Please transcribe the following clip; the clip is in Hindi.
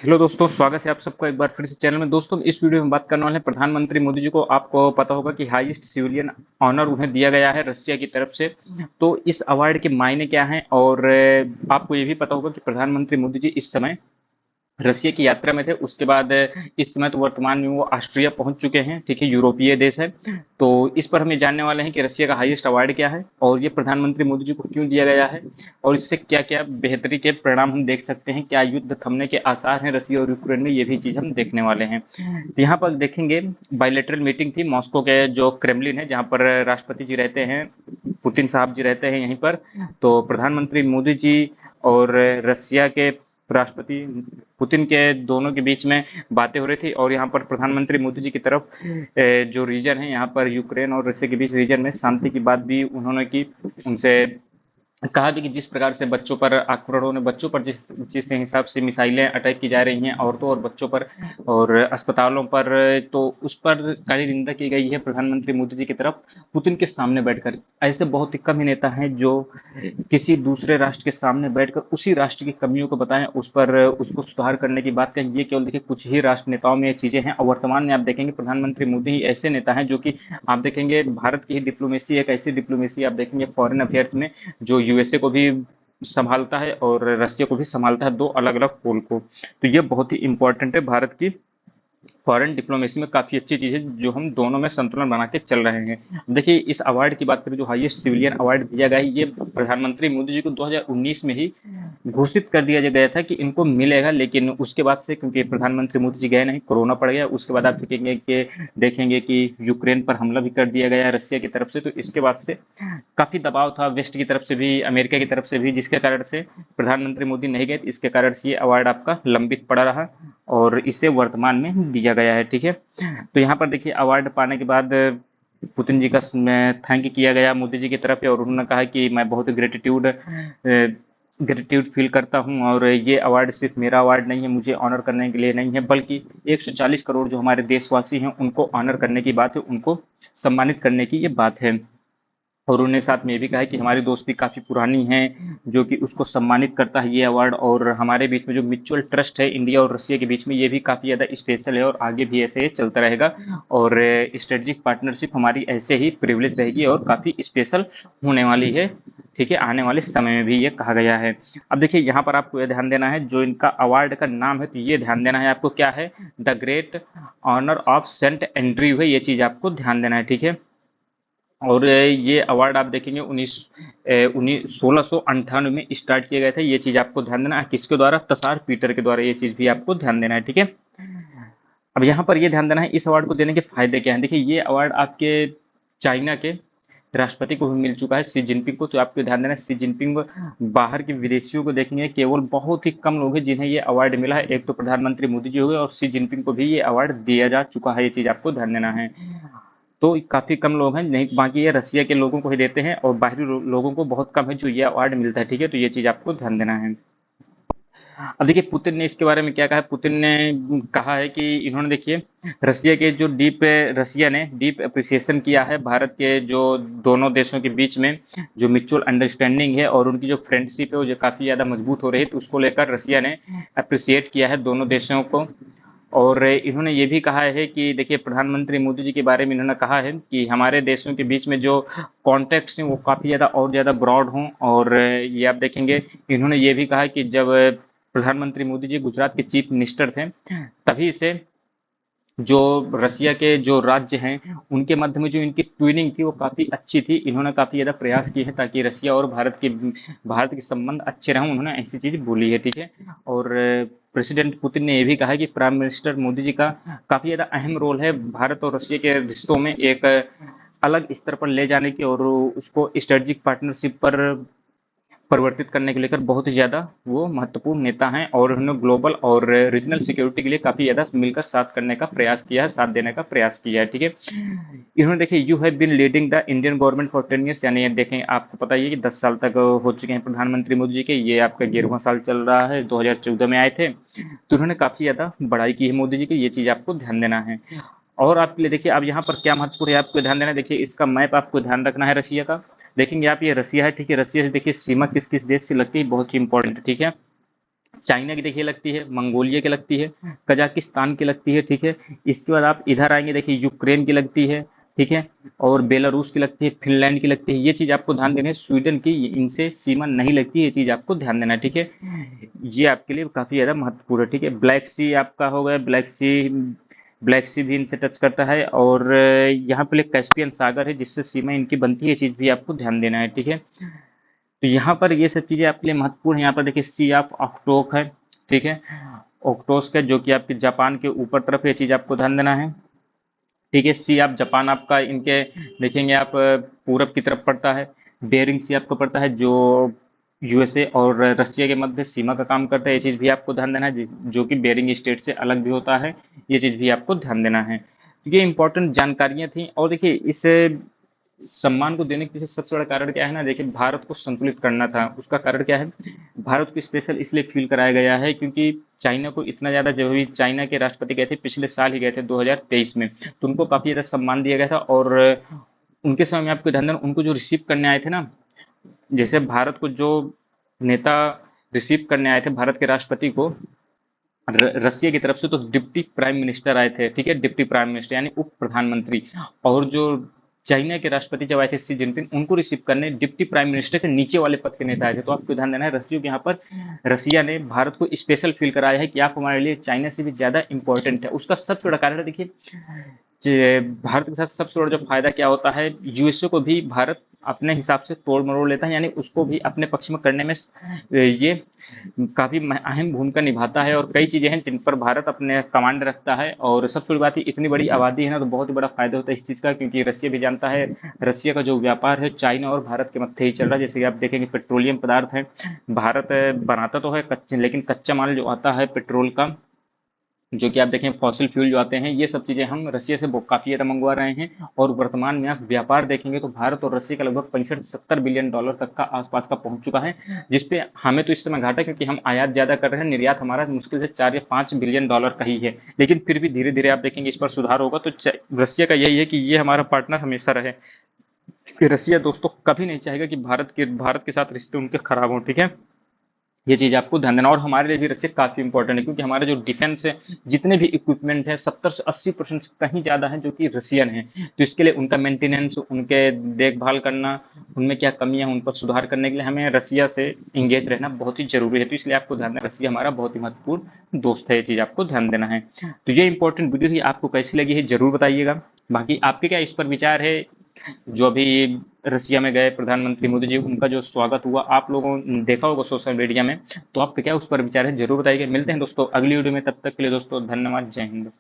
हेलो दोस्तों, स्वागत है आप सबका एक बार फिर से चैनल में। दोस्तों, इस वीडियो में बात करने वाले हैं प्रधानमंत्री मोदी जी को। आपको पता होगा कि हाईएस्ट सिविलियन ऑनर उन्हें दिया गया है रसिया की तरफ से। तो इस अवार्ड के मायने क्या हैं, और आपको ये भी पता होगा कि प्रधानमंत्री मोदी जी इस समय रसिया की यात्रा में थे। उसके बाद इस समय तो वर्तमान में वो ऑस्ट्रिया पहुंच चुके हैं, ठीक है, यूरोपीय देश है। तो इस पर हम ये जानने वाले हैं कि रसिया का हाईएस्ट अवार्ड क्या है और ये प्रधानमंत्री मोदी जी को क्यों दिया गया है, और इससे क्या क्या बेहतरी के परिणाम हम देख सकते हैं। क्या युद्ध थमने के आसार हैं रसिया और यूक्रेन में, ये भी चीज हम देखने वाले हैं। तो यहाँ पर देखेंगे, बायलैटरल मीटिंग थी मॉस्को के जो क्रेमलिन है, जहाँ पर राष्ट्रपति जी रहते हैं, पुतिन साहब जी रहते हैं यहीं पर। तो प्रधानमंत्री मोदी जी और रसिया के राष्ट्रपति पुतिन के दोनों के बीच में बातें हो रही थी। और यहाँ पर प्रधानमंत्री मोदी जी की तरफ जो रीजन है, यहाँ पर यूक्रेन और रसिया के बीच रीजन में शांति की बात भी उन्होंने की। उनसे कहा भी कि जिस प्रकार से बच्चों पर आक्रमण होने, बच्चों पर जिस जिस हिसाब से मिसाइलें अटैक की जा रही हैं औरतों और बच्चों पर और अस्पतालों पर, तो उस पर कड़ी निंदा की गई है प्रधानमंत्री मोदी जी की तरफ पुतिन के सामने बैठकर। ऐसे बहुत ही कम ही नेता हैं जो किसी दूसरे राष्ट्र के सामने बैठकर उसी राष्ट्र की कमियों को बताएं, उस पर उसको सुधार करने की बात कहें। ये केवल देखिए कुछ ही राष्ट्र नेताओं में ये चीजें हैं, और वर्तमान में आप देखेंगे प्रधानमंत्री मोदी ही ऐसे नेता हैं जो कि आप देखेंगे भारत की ही डिप्लोमेसी, एक ऐसी डिप्लोमेसी आप देखेंगे फॉरेन अफेयर्स में, जो यूएसए को भी संभालता है और रशिया को भी संभालता है, दो अलग अलग पोल को। तो ये बहुत ही इंपॉर्टेंट है भारत की फॉरेन डिप्लोमेसी में, काफी अच्छी चीज है जो हम दोनों में संतुलन बना के चल रहे हैं। देखिए, इस अवार्ड की बात करें, जो हाईएस्ट सिविलियन अवार्ड दिया गया है, ये प्रधानमंत्री मोदी जी को 2019 में ही घोषित कर दिया गया था कि इनको मिलेगा। लेकिन उसके बाद से, क्योंकि प्रधानमंत्री मोदी जी गए नहीं, कोरोना पड़ गया, उसके बाद आप देखेंगे कि यूक्रेन पर हमला भी कर दिया गया रसिया की तरफ से। तो इसके बाद से काफी दबाव था वेस्ट की तरफ से भी, अमेरिका की तरफ से भी, जिसके कारण से प्रधानमंत्री मोदी नहीं गए। इसके कारण से ये अवार्ड आपका लंबित पड़ा रहा और इसे वर्तमान में दिया गया है, ठीक है। तो यहाँ पर देखिए, अवार्ड पाने के बाद पुतिन जी का थैंक किया गया मोदी जी की तरफ से, और उन्होंने कहा कि मैं बहुत ग्रेटिट्यूड फील करता हूं, और ये अवार्ड सिर्फ मेरा अवार्ड नहीं है, मुझे ऑनर करने के लिए नहीं है, बल्कि 140 करोड़ जो हमारे देशवासी हैं उनको ऑनर करने की बात है, उनको सम्मानित करने की ये बात है। और उन्होंने साथ में ये भी कहा है कि हमारी दोस्ती काफी पुरानी है, जो कि उसको सम्मानित करता है ये अवार्ड। और हमारे बीच में जो म्यूचुअल ट्रस्ट है इंडिया और रसिया के बीच में, ये भी काफी ज्यादा स्पेशल है और आगे भी ऐसे ही चलता रहेगा। और स्ट्रेटेजिक पार्टनरशिप हमारी ऐसे ही प्रिविलेज रहेगी और काफी स्पेशल होने वाली है, ठीक है, आने वाले समय में भी, ये कहा गया है। अब देखिए, यहाँ पर आपको यह ध्यान देना है, जो इनका अवार्ड का नाम है, तो ये ध्यान देना है आपको क्या है, the great honour of Saint Andrew है, ये चीज आपको ध्यान देना है, ठीक है। और ये अवार्ड आप देखेंगे 1698 में स्टार्ट किया गया था। ये चीज आपको ध्यान देना है, किसके द्वारा, तसार पीटर के द्वारा, ये चीज भी आपको ध्यान देना है, ठीक है। अब यहाँ पर ये ध्यान देना है, इस अवार्ड को देने के फायदे क्या हैं। देखिए, ये अवार्ड आपके चाइना के राष्ट्रपति को भी मिल चुका है, शी जिनपिंग को। तो आपको ध्यान देना है, शी जिनपिंग बाहर के विदेशियों को देखेंगे, केवल बहुत ही कम लोग हैं जिन्हें ये अवार्ड मिला है। एक तो प्रधानमंत्री मोदी जी हो गए, और शी जिनपिंग को भी ये अवार्ड दिया जा चुका है, ये चीज आपको ध्यान देना है। तो काफी कम लोग हैं, नहीं, बाकी ये रसिया के लोगों को ही देते हैं, और बाहरी लोगों को बहुत कम है जो ये अवार्ड मिलता है, ठीक है। तो ये चीज आपको ध्यान देना है। अब देखिए, पुतिन ने इसके बारे में क्या कहा है। पुतिन ने कहा है कि इन्होंने, देखिए, रसिया ने डीप अप्रिसिएशन किया है भारत के जो दोनों देशों के बीच में जो म्यूचुअल अंडरस्टैंडिंग है और उनकी जो फ्रेंडशिप है वो जो काफी ज्यादा मजबूत हो रही है, तो उसको लेकर रसिया ने अप्रिसिएट किया है दोनों देशों को। और इन्होंने ये भी कहा है कि देखिए, प्रधानमंत्री मोदी जी के बारे में इन्होंने कहा है कि हमारे देशों के बीच में जो कॉन्टेक्ट्स हैं वो काफ़ी ज़्यादा और ज़्यादा ब्रॉड हों। और ये आप देखेंगे, इन्होंने ये भी कहा कि जब प्रधानमंत्री मोदी जी गुजरात के चीफ मिनिस्टर थे, तभी से जो रसिया के जो राज्य हैं उनके मध्य में जो इनकी ट्विनिंग थी वो काफी अच्छी थी। इन्होंने काफी ज्यादा प्रयास किए हैं ताकि रसिया और भारत के संबंध अच्छे रहें, उन्होंने ऐसी चीज बोली है, ठीक है। और प्रेसिडेंट पुतिन ने यह भी कहा है कि प्राइम मिनिस्टर मोदी जी का काफी ज्यादा अहम रोल है भारत और रसिया के रिश्तों में एक अलग स्तर पर ले जाने की, और उसको स्ट्रेटेजिक पार्टनरशिप पर परिवर्तित करने को लेकर बहुत ही ज्यादा वो महत्वपूर्ण नेता हैं, और उन्होंने ग्लोबल और रीजनल सिक्योरिटी के लिए काफी ज्यादा मिलकर साथ करने का प्रयास किया है, साथ देने का प्रयास किया है, ठीक है। इन्होंने, देखिए, you have been leading the Indian government for 10 years, यानी देखें, आपको पता ही है कि 10 साल तक हो चुके हैं प्रधानमंत्री मोदी जी के, ये आपका 11वां साल चल रहा है, 2014 में आए थे। तो उन्होंने काफी ज्यादा बड़ाई की है मोदी जी की, ये चीज आपको ध्यान देना है। और आपके लिए देखिए, अब यहाँ पर क्या महत्वपूर्ण है आपको ध्यान देना है। देखिए, इसका मैप आपको ध्यान रखना है रसिया का। देखेंगे आप, ये रसिया है, ठीक है। रसिया से देखिए सीमा किस किस देश से लगती है, बहुत ही इंपॉर्टेंट है, ठीक है। चाइना की देखिए लगती है, मंगोलिया की लगती है, कजाकिस्तान की लगती है, ठीक है। इसके बाद आप इधर आएंगे, देखिए यूक्रेन की लगती है, ठीक है, और बेलारूस की लगती है, फिनलैंड की लगती है। ये चीज आपको ध्यान देना है, स्वीडन की इनसे सीमा नहीं लगती है, ये चीज आपको ध्यान देना है, ठीक है। ये आपके लिए काफी ज्यादा महत्वपूर्ण है, ठीक है। ब्लैक सी आपका हो गया, ब्लैक सी भी इनसे टच करता है, और यहाँ पे कैस्पियन सागर है जिससे सीमा इनकी बनती है, ये चीज भी आपको ध्यान देना है, ठीक है। तो यहाँ पर ये सब चीजें आपके लिए महत्वपूर्ण है। यहाँ पर देखिए सी ऑफ ऑक्टोक है, ठीक है, ऑक्टोस्क है, जो कि आपके जापान के ऊपर तरफ है, ये चीज आपको ध्यान देना है, ठीक है। सी आप जापान आपका इनके देखेंगे आप पूरब की तरफ पड़ता है। बेरिंग सी आपको पड़ता है, जो यूएसए और रशिया के मध्य सीमा का काम करता है, ये चीज भी आपको ध्यान देना है, जो कि बेरिंग स्टेट से अलग भी होता है, ये चीज भी आपको ध्यान देना है। तो ये इंपॉर्टेंट जानकारियां थी। और देखिए इस सम्मान को देने के पीछे सबसे बड़ा कारण क्या है ना, देखिए भारत को संतुलित करना था। उसका कारण क्या है, भारत को स्पेशल इसलिए फील कराया गया है क्योंकि चाइना को इतना ज्यादा, जब भी चाइना के राष्ट्रपति गए थे पिछले साल ही गए थे 2023 में, तो उनको काफी ज्यादा सम्मान दिया गया था। और उनके समय में आपको ध्यान देना, उनको जो रिसीव करने आए थे ना, जैसे भारत को जो नेता रिसीव करने आए थे भारत के राष्ट्रपति को रसिया की तरफ से, तो डिप्टी प्राइम मिनिस्टर आए थे, ठीक है, डिप्टी प्राइम मिनिस्टर यानी उप प्रधानमंत्री। और जो चाइना के राष्ट्रपति जब आए थे सी जिनपिंग, उनको रिसीव करने डिप्टी प्राइम मिनिस्टर के नीचे वाले पद के नेता आए थे। तो आपको ध्यान देना है, रसिया के यहाँ पर रसिया ने भारत को स्पेशल फील कराया है कि आप हमारे लिए चाइना से भी ज्यादा इंपॉर्टेंट है। उसका सबसे बड़ा कारण है, देखिए भारत के साथ सबसे बड़ा जो फायदा क्या होता है, यूएसए को भी भारत अपने हिसाब से तोड़ मरोड़ लेता है, यानी उसको भी अपने पक्ष में करने में ये काफी अहम भूमिका निभाता है। और कई चीजें हैं जिन पर भारत अपने कमांड रखता है। और सबसे बड़ी बात है, इतनी बड़ी आबादी है ना, तो बहुत ही बड़ा फायदा होता है इस चीज का, क्योंकि रसिया भी जानता है, रसिया का जो व्यापार है चाइना और भारत के मध्य ही चल रहा है। जैसे कि आप देखेंगे पेट्रोलियम पदार्थ है, भारत बनाता तो है कच्चे, लेकिन कच्चा माल जो आता है पेट्रोल का, जो कि आप देखें फॉसिल फ्यूल जो आते हैं, ये सब चीजें हम रसिया से काफी ज्यादा मंगवा रहे हैं। और वर्तमान में आप व्यापार देखेंगे तो भारत और रसिया का लगभग 65-70 बिलियन डॉलर तक का आसपास का पहुंच चुका है, जिसपे हमें तो इस समय घाटा है, क्योंकि हम आयात ज्यादा कर रहे हैं, निर्यात हमारा मुश्किल से 4 या 5 बिलियन डॉलर का ही है। लेकिन फिर भी धीरे धीरे आप देखेंगे इस पर सुधार होगा। तो रसिया का यही है कि ये हमारा पार्टनर हमेशा रहे, कि रसिया दोस्तों कभी नहीं चाहेगा कि भारत के साथ रिश्ते उनके खराब हों, ठीक है। ये चीज आपको ध्यान देना। और हमारे लिए भी रसिया काफी इंपॉर्टेंट है, क्योंकि हमारे जो डिफेंस है, जितने भी इक्विपमेंट है, 70 से 80% से कहीं ज्यादा है जो कि रसियन है। तो इसके लिए उनका मेंटेनेंस, उनके देखभाल करना, उनमें क्या कमियां हैं उन पर सुधार करने के लिए हमें रसिया से इंगेज रहना बहुत ही जरूरी है। तो इसलिए आपको ध्यान देना, रसिया हमारा बहुत ही महत्वपूर्ण दोस्त है, ये चीज आपको ध्यान देना है। तो ये इंपॉर्टेंट वीडियो थी, आपको कैसी लगी है जरूर बताइएगा। बाकी आपके क्या इस पर विचार है, जो अभी रसिया में गए प्रधानमंत्री मोदी जी, उनका जो स्वागत हुआ आप लोगों ने देखा होगा सोशल मीडिया में, तो आपके क्या उस पर विचार है जरूर बताइए। मिलते हैं दोस्तों अगली वीडियो में, तब तक के लिए दोस्तों धन्यवाद, जय हिंद।